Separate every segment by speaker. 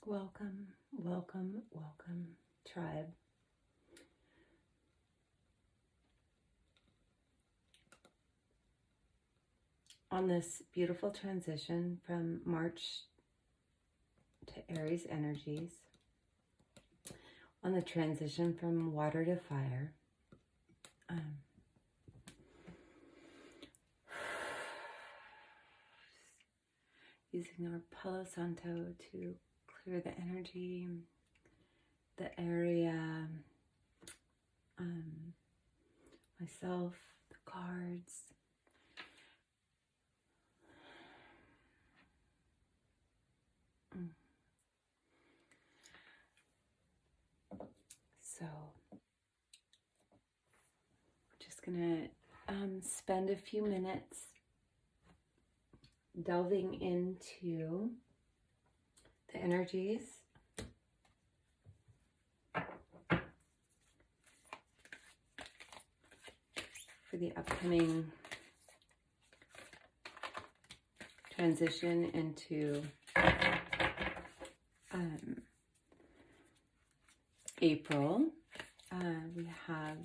Speaker 1: Welcome, welcome, welcome, tribe. On this beautiful transition from March to Aries energies, on the transition from water to fire, using our Palo Santo to clear the energy, the area, myself, the cards. So, we're just gonna spend a few minutes delving into the energies for the upcoming transition into April. We have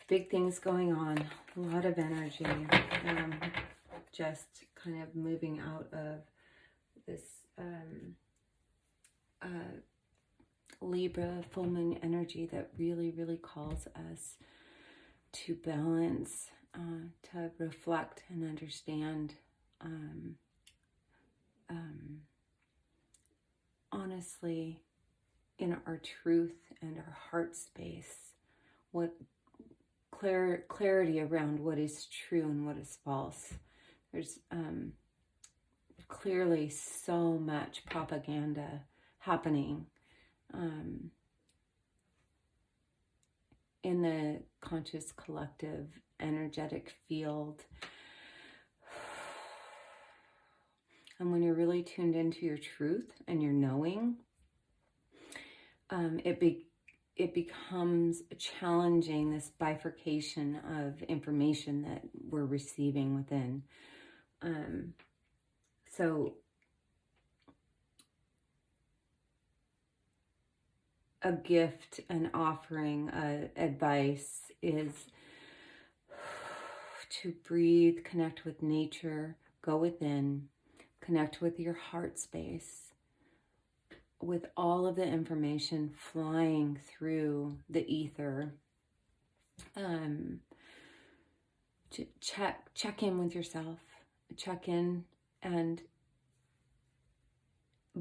Speaker 1: big things going on, a lot of energy, just kind of moving out of this Libra full moon energy that really calls us to balance, to reflect and understand honestly in our truth and our heart space, what clarity around what is true and what is false. There's clearly so much propaganda happening in the conscious collective energetic field. And when you're really tuned into your truth and your knowing, it becomes challenging, this bifurcation of information that we're receiving within. So a gift, an offering, advice is to breathe, connect with nature, go within, connect with your heart space, with all of the information flying through the ether. Check in with yourself, check in and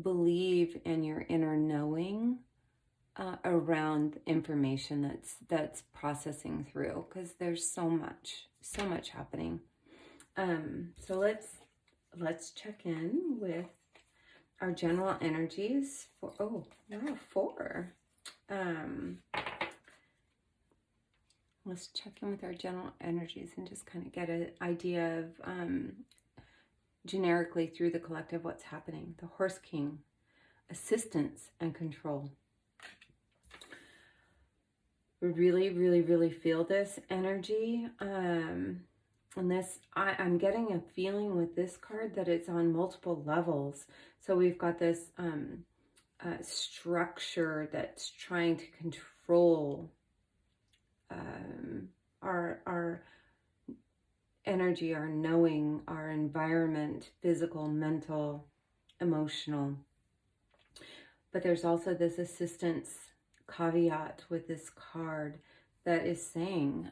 Speaker 1: believe in your inner knowing around information that's processing through, because there's so much happening. So let's check in with our general energies for, four. Let's check in with our general energies and just kind of get an idea of generically through the collective what's happening. The Horse King, assistance and control. We really feel this energy. And this, I'm getting a feeling with this card that it's on multiple levels. So we've got this structure that's trying to control our energy, our knowing, our environment, physical, mental, emotional. But there's also this assistance caveat with this card that is saying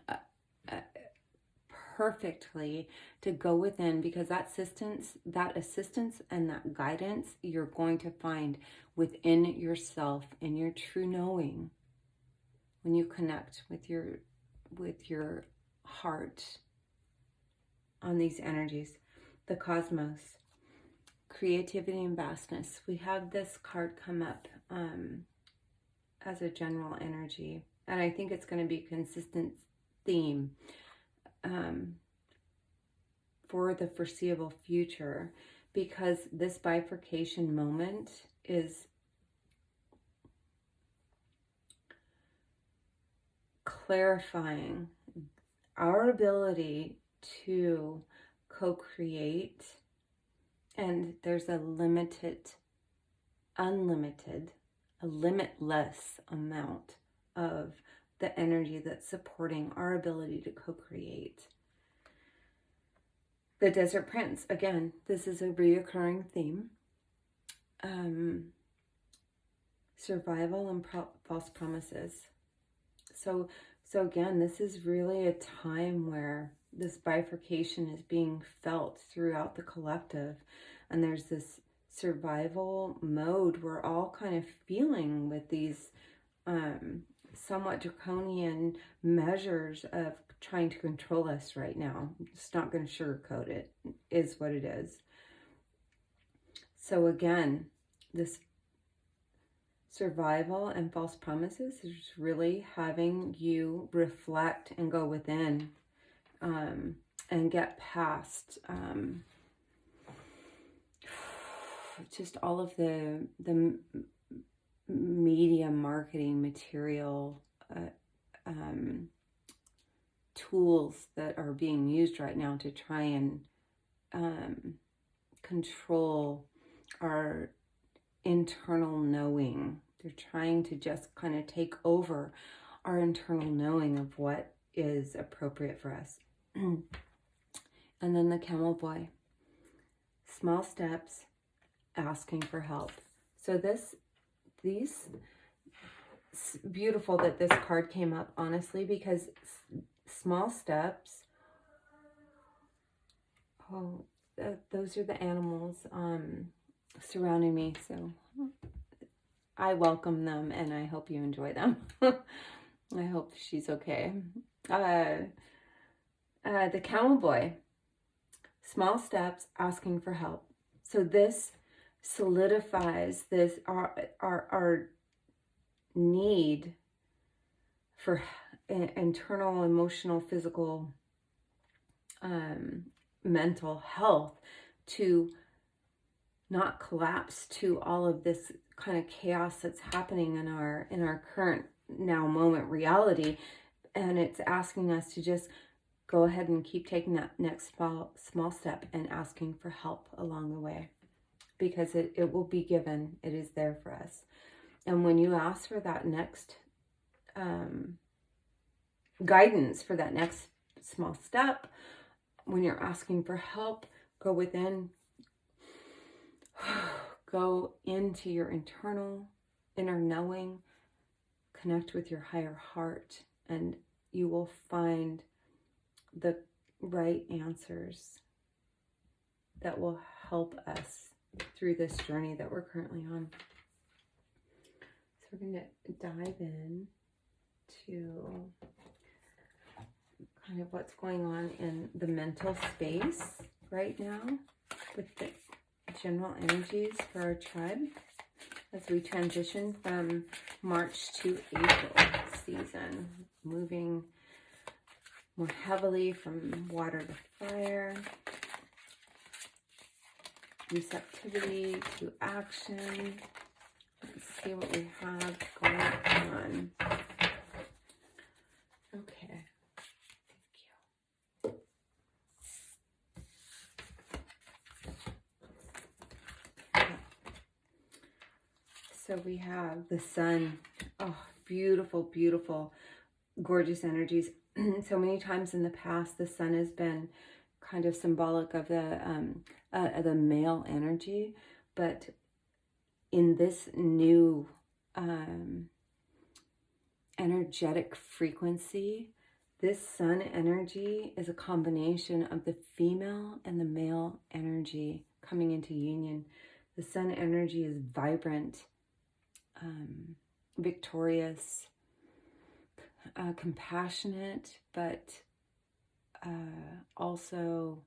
Speaker 1: perfectly to go within, because that assistance and that guidance you're going to find within yourself, in your true knowing, when you connect with your heart on these energies. The cosmos, creativity and vastness. We have this card come up as a general energy, and I think it's going to be a consistent theme for the foreseeable future, because this bifurcation moment is clarifying our ability to co-create, and there's a limited unlimited, a limitless amount of the energy that's supporting our ability to co-create. The Desert Prince, again, this is a reoccurring theme. Survival and false promises. So again, this is really a time where this bifurcation is being felt throughout the collective. And there's this survival mode we're all kind of feeling with these somewhat draconian measures of trying to control us right now. It's not going to sugarcoat it. It is what it is. So again, this survival and false promises is really having you reflect and go within and get past just all of the media marketing material tools that are being used right now to try and control our internal knowing. They're trying to just kind of take over our internal knowing of what is appropriate for us. And then the Camel Boy. Small steps, asking for help. So these beautiful that this card came up, honestly, because small steps, those are the animals surrounding me, so I welcome them and I hope you enjoy them. I hope she's okay. The Camel Boy, small steps, asking for help. So this solidifies this our need for internal, emotional, physical, mental health to not collapse to all of this kind of chaos that's happening in our current now moment reality. And it's asking us to just go ahead and keep taking that next small step and asking for help along the way, because it will be given. It is there for us. And when you ask for that next guidance for that next small step, when you're asking for help, go within, go into your inner knowing, connect with your higher heart, and you will find the right answers that will help us through this journey that we're currently on. So we're going to dive in to kind of what's going on in the mental space right now with the general energies for our tribe as we transition from March to April season, moving more heavily from water to fire, receptivity to action. Let's see what we have going on. Okay. Thank you. So we have the sun. Oh, beautiful, beautiful, gorgeous energies. So many times in the past, the sun has been kind of symbolic of the male energy, but in this new energetic frequency, this sun energy is a combination of the female and the male energy coming into union. The sun energy is vibrant, victorious, compassionate, but also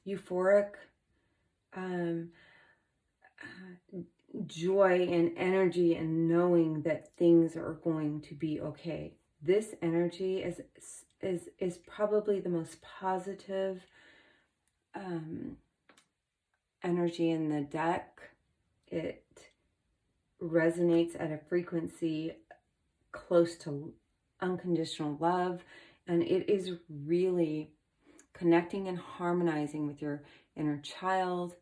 Speaker 1: euphoric, joy and energy and knowing that things are going to be okay. This energy is probably the most positive energy in the deck. It resonates at a frequency close to unconditional love. And it is really connecting and harmonizing with your inner child,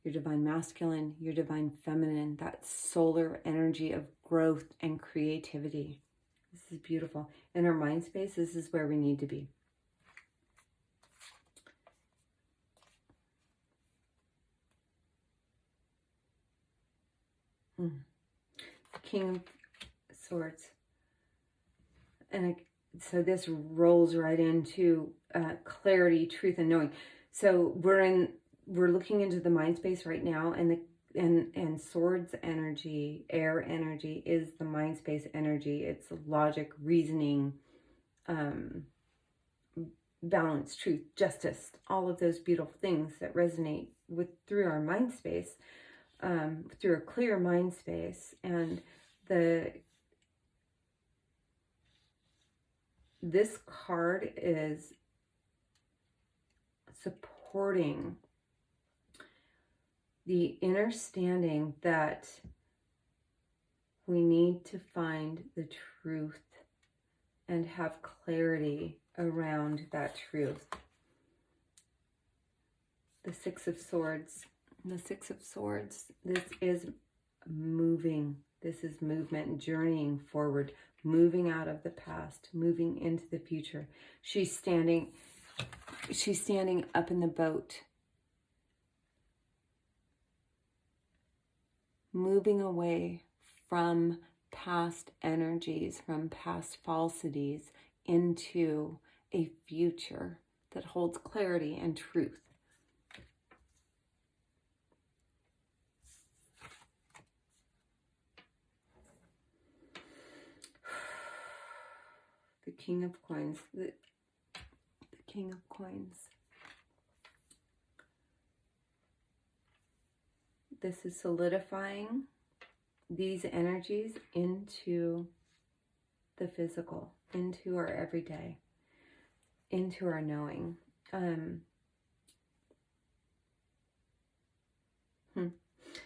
Speaker 1: your divine masculine, your divine feminine, that solar energy of growth and creativity. This is beautiful. In our mind space, this is where we need to be. King of Swords. And so this rolls right into clarity, truth, and knowing. So we're looking into the mind space right now, and Swords energy, air energy, is the mind space energy. It's logic, reasoning, balance, truth, justice, all of those beautiful things that resonate through our mind space, through a clear mind space. And this card is supporting the understanding that we need to find the truth and have clarity around that truth. The Six of Swords. The Six of Swords, this is moving. This is movement, journeying forward, moving out of the past, moving into the future. She's standing up in the boat, moving away from past energies, from past falsities, into a future that holds clarity and truth. The King of Coins. The King of Coins. This is solidifying these energies into the physical, into our everyday, into our knowing.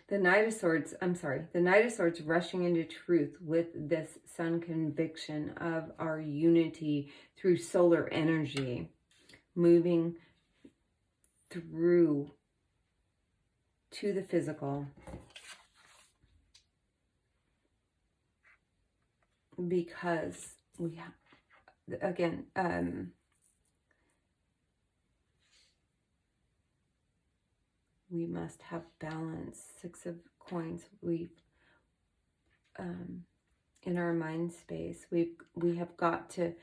Speaker 1: The Knight of Swords, the Knight of Swords rushing into truth with this sun conviction of our unity through solar energy, moving through to the physical. Because we have, again, we must have balance. Six of Coins. We've in our mind space, we have got to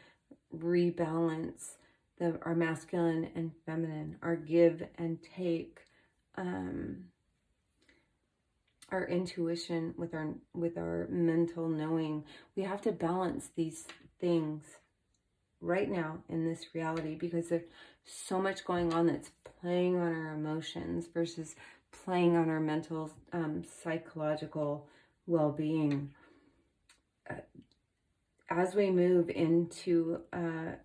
Speaker 1: rebalance our masculine and feminine, our give and take, our intuition with our mental knowing. We have to balance these things right now in this reality, because there's so much going on that's playing on our emotions versus playing on our mental, psychological well-being. As we move into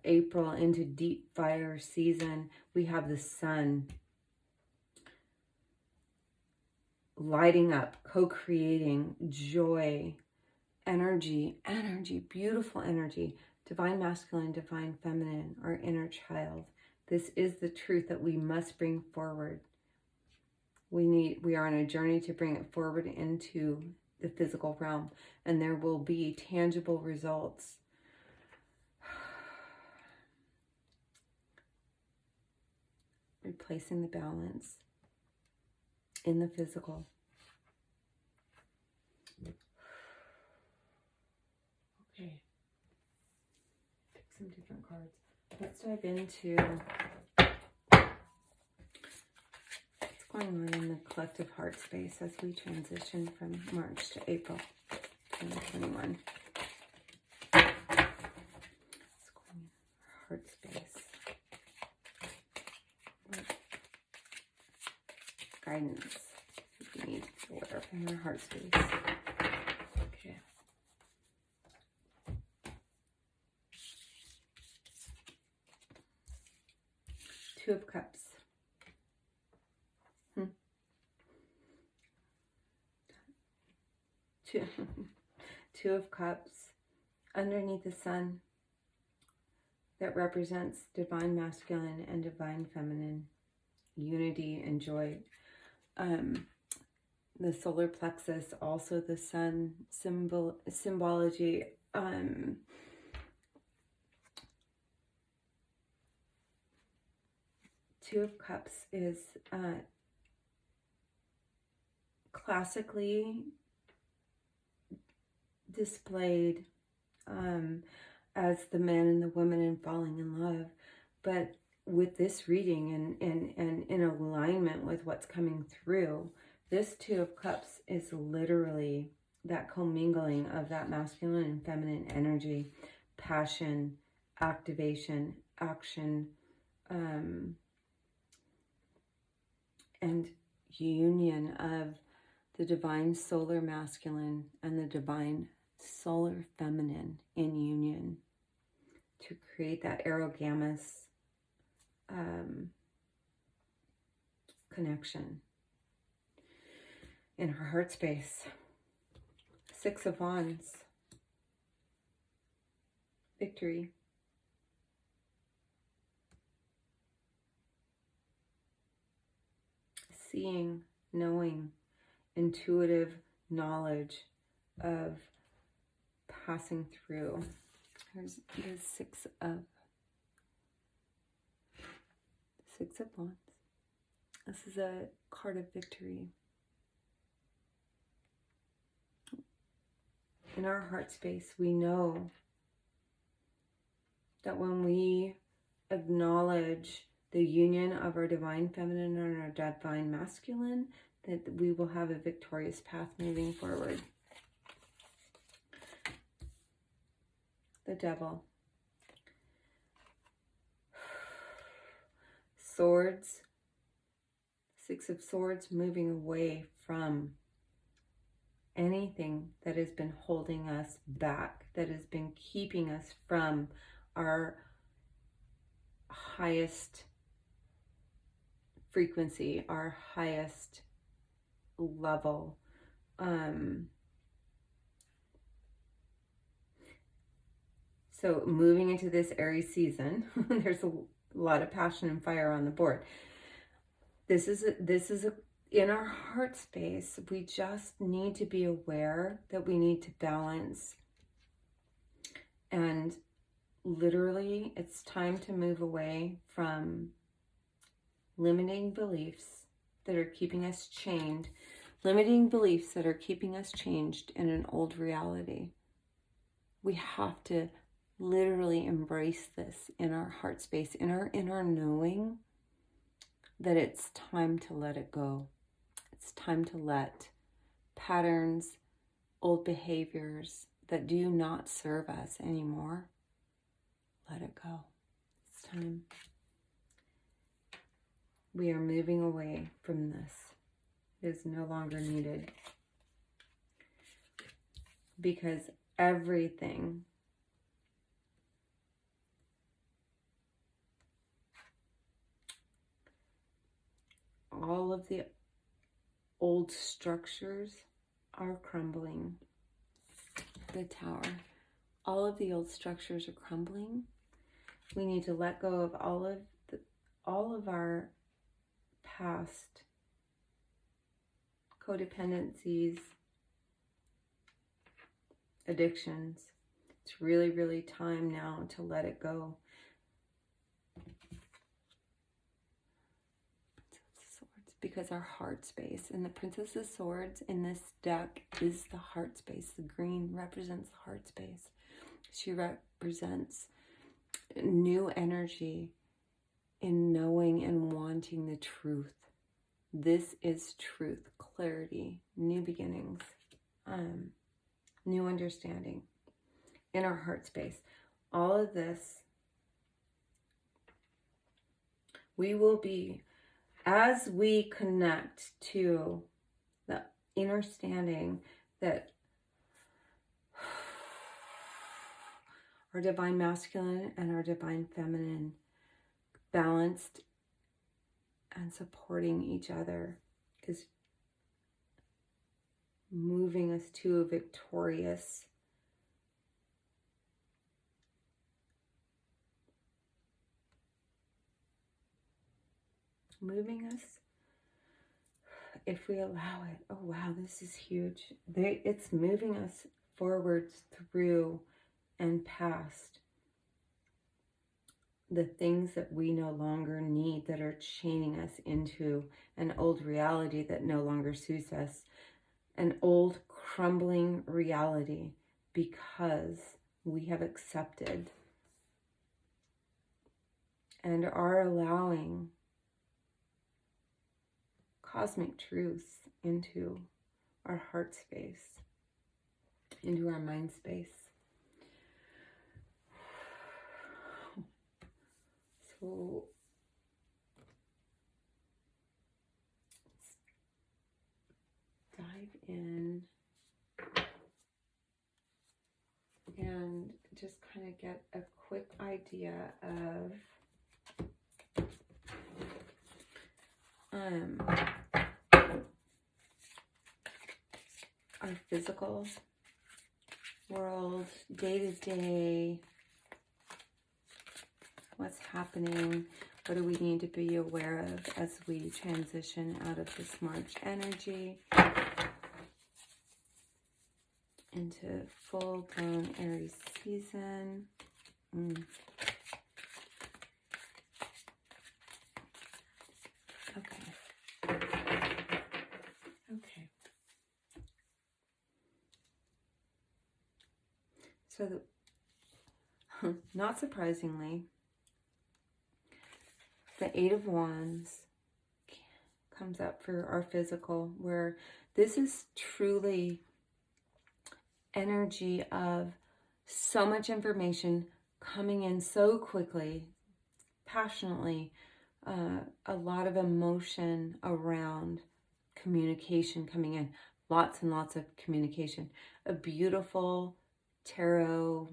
Speaker 1: April, into deep fire season, we have the sun lighting up, co-creating, joy, energy, beautiful energy, divine masculine, divine feminine, our inner child. This is the truth that we must bring forward. We are on a journey to bring it forward into the physical realm, and there will be tangible results. Replacing the balance in the physical. Okay. Pick some different cards. Let's dive into what's going on in the collective heart space as we transition from March to April 2021. What's going on in our heart space? What guidance we need for in our heart space? Okay. Two of Cups. Two of Cups underneath the sun. that represents divine masculine and divine feminine, unity and joy. The solar plexus, also the sun symbology. Two of Cups is classically displayed as the man and the woman and falling in love. But with this reading and in alignment with what's coming through, this Two of Cups is literally that commingling of that masculine and feminine energy, passion, activation, action, and union of the divine solar masculine and the divine solar feminine in union to create that Gamos connection in her heart space. Six of Wands, victory. Seeing, knowing, intuitive knowledge of passing through. Here's the Six of Wands. This is a card of victory. In our heart space, we know that when we acknowledge the union of our divine feminine and our divine masculine, that we will have a victorious path moving forward. The Devil. Swords. Six of Swords, moving away from anything that has been holding us back, that has been keeping us from our highest frequency, our highest level. So moving into this Aries season, there's a lot of passion and fire on the board. This is in our heart space, we just need to be aware that we need to balance. And literally, it's time to move away from limiting beliefs that are keeping us chained, limiting beliefs that are keeping us changed in an old reality. We have to literally embrace this in our heart space, in our knowing that it's time to let it go. It's time to let patterns, old behaviors that do not serve us anymore, let it go. It's time. We are moving away from this. It is no longer needed. Because everything all of the old structures are crumbling. The Tower. All of the old structures are crumbling. We need to let go of all of our past codependencies, addictions. It's really, really time now to let it go. Because our heart space, and the Princess of Swords in this deck is the heart space. The green represents the heart space. She represents new energy in knowing and wanting the truth. This is truth, clarity, new beginnings, new understanding in our heart space. All of this, we will be, as we connect to the understanding that our divine masculine and our divine feminine balanced and supporting each other is moving us to a victorious moving us, if we allow it. Oh wow, this is huge. It's moving us forwards through and past the things that we no longer need, that are chaining us into an old reality that no longer suits us, an old crumbling reality, because we have accepted and are allowing cosmic truth into our heart space, into our mind space. So let's dive in and just kind of get a quick idea of our physical world, day-to-day, what's happening, what do we need to be aware of as we transition out of this March energy into full-blown Aries season. Okay. So, not surprisingly, the Eight of Wands comes up for our physical, where this is truly energy of so much information coming in so quickly, passionately, a lot of emotion around communication coming in, lots and lots of communication, a beautiful tarot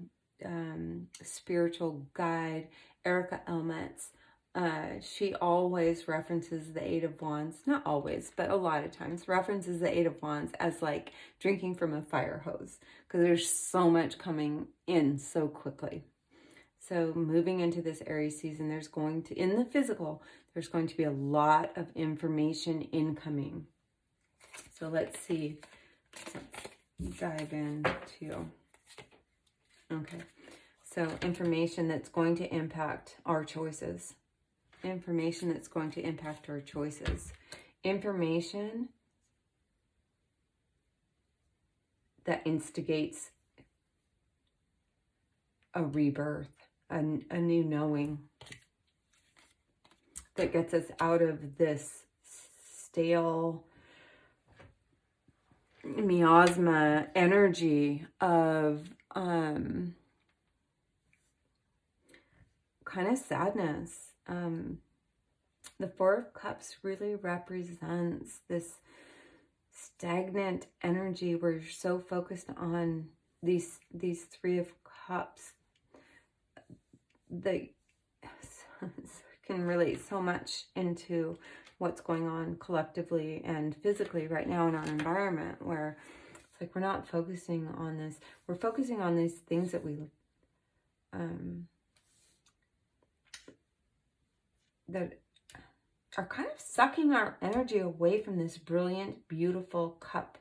Speaker 1: spiritual guide, Erica Elmetz. She always references the Eight of Wands, not always, but a lot of times references the Eight of Wands as like drinking from a fire hose, because there's so much coming in so quickly. So moving into this Aries season, there's going to, in the physical, there's going to be a lot of information incoming. So let's see, let's dive into, okay. So information that's going to impact our choices. Information that's going to impact our choices. Information that instigates a rebirth, a new knowing, that gets us out of this stale miasma energy of kind of sadness. The Four of Cups really represents this stagnant energy where you're so focused on these Three of Cups that can relate so much into what's going on collectively and physically right now in our environment, where it's like we're not focusing on this. We're focusing on these things that we that are kind of sucking our energy away from this brilliant, beautiful cup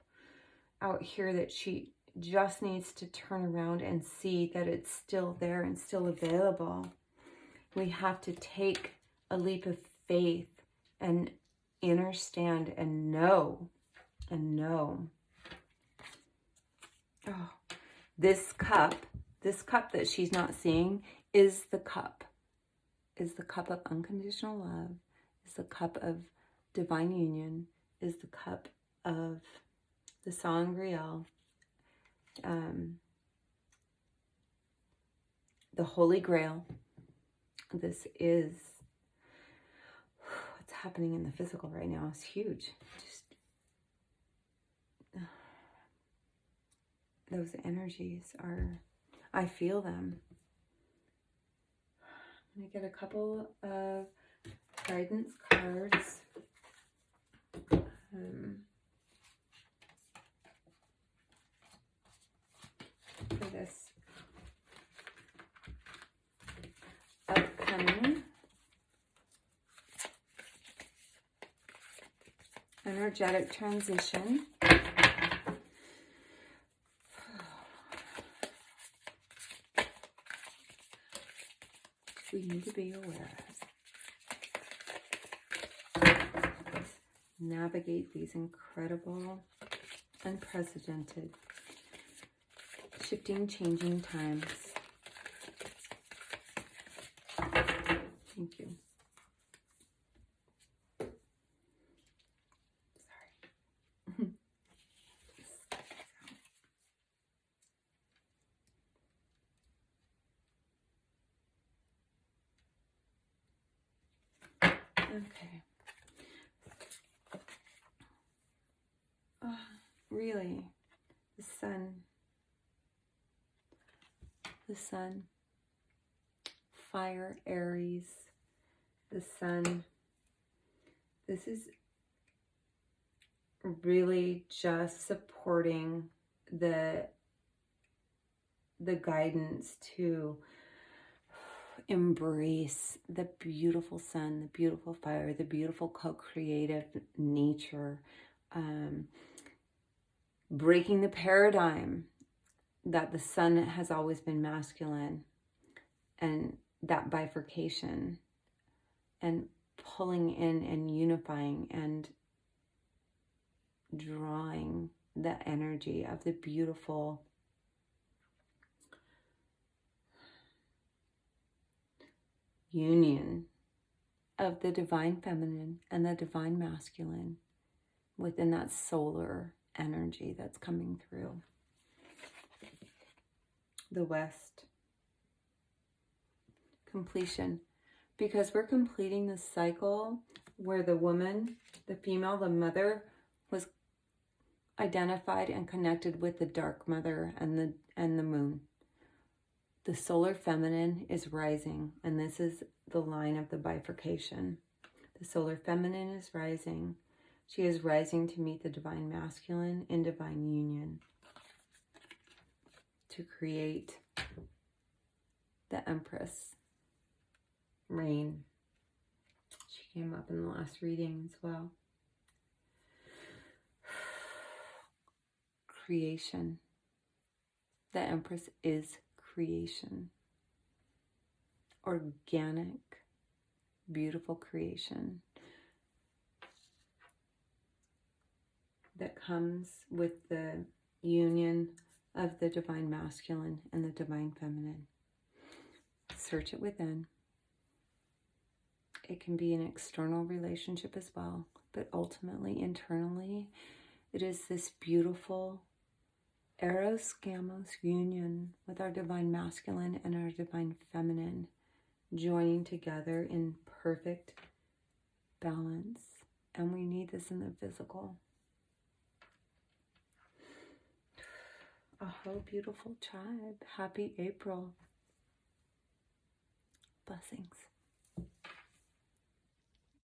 Speaker 1: out here that she just needs to turn around and see that it's still there and still available. We have to take a leap of faith and understand and know. Oh, this cup that she's not seeing is the cup of unconditional love, is the cup of divine union, is the cup of the Sangreal, the Holy Grail. This is what's happening in the physical right now. Is huge. Just those energies are, I feel them. I'm going to get a couple of guidance cards. For this upcoming energetic transition. We need to be aware of. Let's navigate these incredible, unprecedented, shifting, changing times. Thank you. Sorry. Okay. Oh, really, the sun, fire, Aries, the sun. This is really just supporting the guidance to embrace the beautiful sun, the beautiful fire, the beautiful co-creative nature, breaking the paradigm that the sun has always been masculine, and that bifurcation, and pulling in and unifying and drawing the energy of the beautiful union of the divine feminine and the divine masculine within that solar energy that's coming through. The West. Completion. Because we're completing the cycle where the woman, the female, the mother was identified and connected with the dark mother and the moon. The solar feminine is rising, and this is the line of the bifurcation. The solar feminine is rising. She is rising to meet the divine masculine in divine union, to create the Empress reign. She came up in the last reading as well. Creation. The Empress is creation. Organic, beautiful creation that comes with the union of the divine masculine and the divine feminine. Search it within. It can be an external relationship as well, but ultimately, internally, it is this beautiful Hieros, Gamos union with our divine masculine and our divine feminine joining together in perfect balance. And we need this in the physical. Oh, beautiful tribe. Happy April. Blessings.